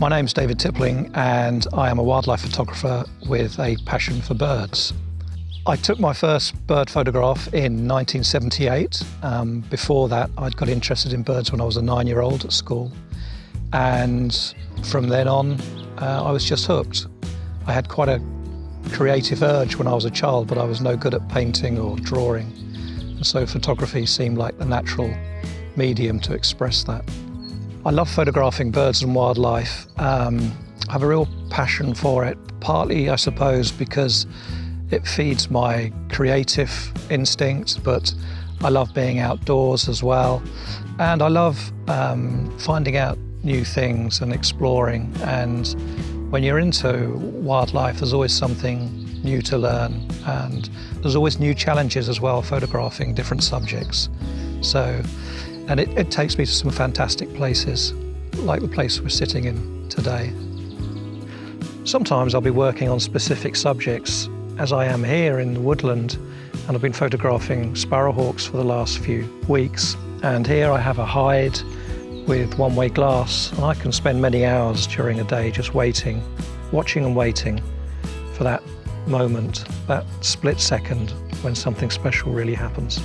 My name's David Tipling and I am a wildlife photographer with a passion for birds. I took my first bird photograph in 1978. Before that, I'd got interested in birds when I was a 9-year-old at school. And from then on, I was just hooked. I had quite a creative urge when I was a child, but I was no good at painting or drawing. And so photography seemed like the natural medium to express that. I love photographing birds and wildlife. I have a real passion for it, partly, I suppose, because it feeds my creative instinct, but I love being outdoors as well. And I love finding out new things and exploring. And when you're into wildlife, there's always something new to learn. And there's always new challenges as well, photographing different subjects. And it takes me to some fantastic places, like the place we're sitting in today. Sometimes I'll be working on specific subjects, as I am here in the woodland, and I've been photographing sparrowhawks for the last few weeks. And here I have a hide with one-way glass, and I can spend many hours during a day just waiting, watching and waiting for that moment, that split second when something special really happens.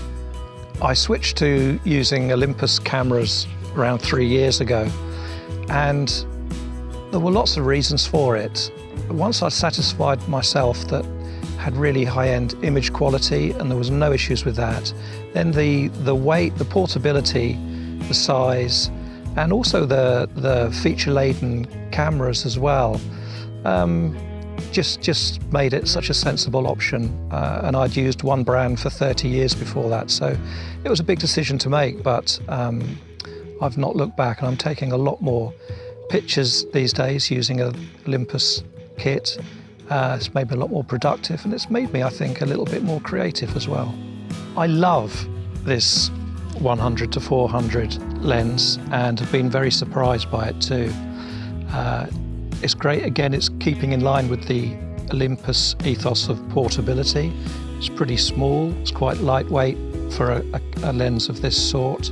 I switched to using Olympus cameras around 3 years ago, and there were lots of reasons for it. Once I satisfied myself that I had really high-end image quality and there was no issues with that, then the weight, the portability, the size, and also the feature-laden cameras as well, just made it such a sensible option. And I'd used one brand for 30 years before that, so it was a big decision to make, but I've not looked back, and I'm taking a lot more pictures these days using an Olympus kit. It's made me a lot more productive, and it's made me, I think, a little bit more creative as well. I love this 100-400 lens and have been very surprised by it too. It's great. Again, it's keeping in line with the Olympus ethos of portability. It's pretty small, it's quite lightweight for a lens of this sort.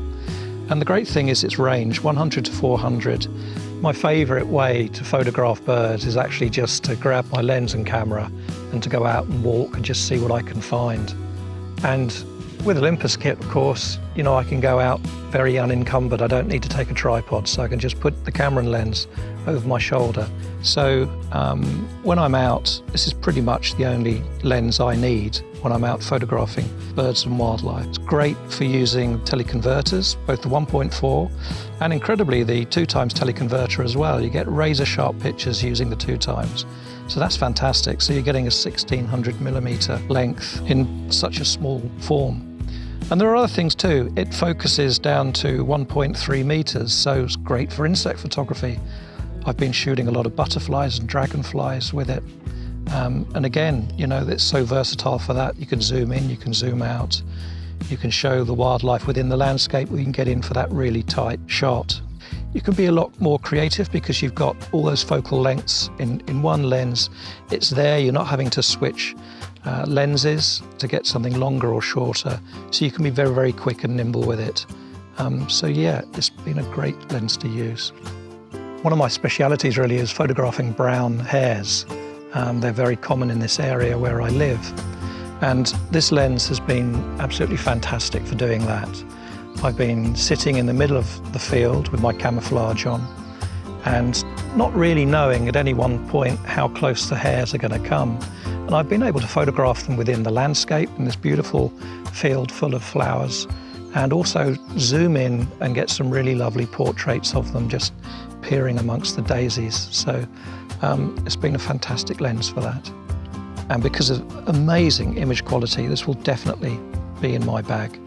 And the great thing is its range, 100-400. My favourite way to photograph birds is actually just to grab my lens and camera and to go out and walk and just see what I can find. And with Olympus kit, of course, you know, I can go out very unencumbered. I don't need to take a tripod, so I can just put the camera and lens over my shoulder. So when I'm out, this is pretty much the only lens I need when I'm out photographing birds and wildlife. It's great for using teleconverters, both the 1.4 and incredibly the 2x teleconverter as well. You get razor sharp pictures using the 2x. So that's fantastic. So you're getting a 1600mm length in such a small form. And there are other things too. It focuses down to 1.3 meters, so it's great for insect photography. I've been shooting a lot of butterflies and dragonflies with it. And again, you know, it's so versatile for that. You can zoom in, you can zoom out. You can show the wildlife within the landscape, or you can get in for that really tight shot. You can be a lot more creative because you've got all those focal lengths in one lens. It's there, you're not having to switch lenses to get something longer or shorter. So you can be very, very quick and nimble with it. So yeah, it's been a great lens to use. One of my specialities really is photographing brown hares. They're very common in this area where I live. And this lens has been absolutely fantastic for doing that. I've been sitting in the middle of the field with my camouflage on and not really knowing at any one point how close the hares are going to come. And I've been able to photograph them within the landscape in this beautiful field full of flowers, and also zoom in and get some really lovely portraits of them just peering amongst the daisies. So it's been a fantastic lens for that. And because of amazing image quality, this will definitely be in my bag.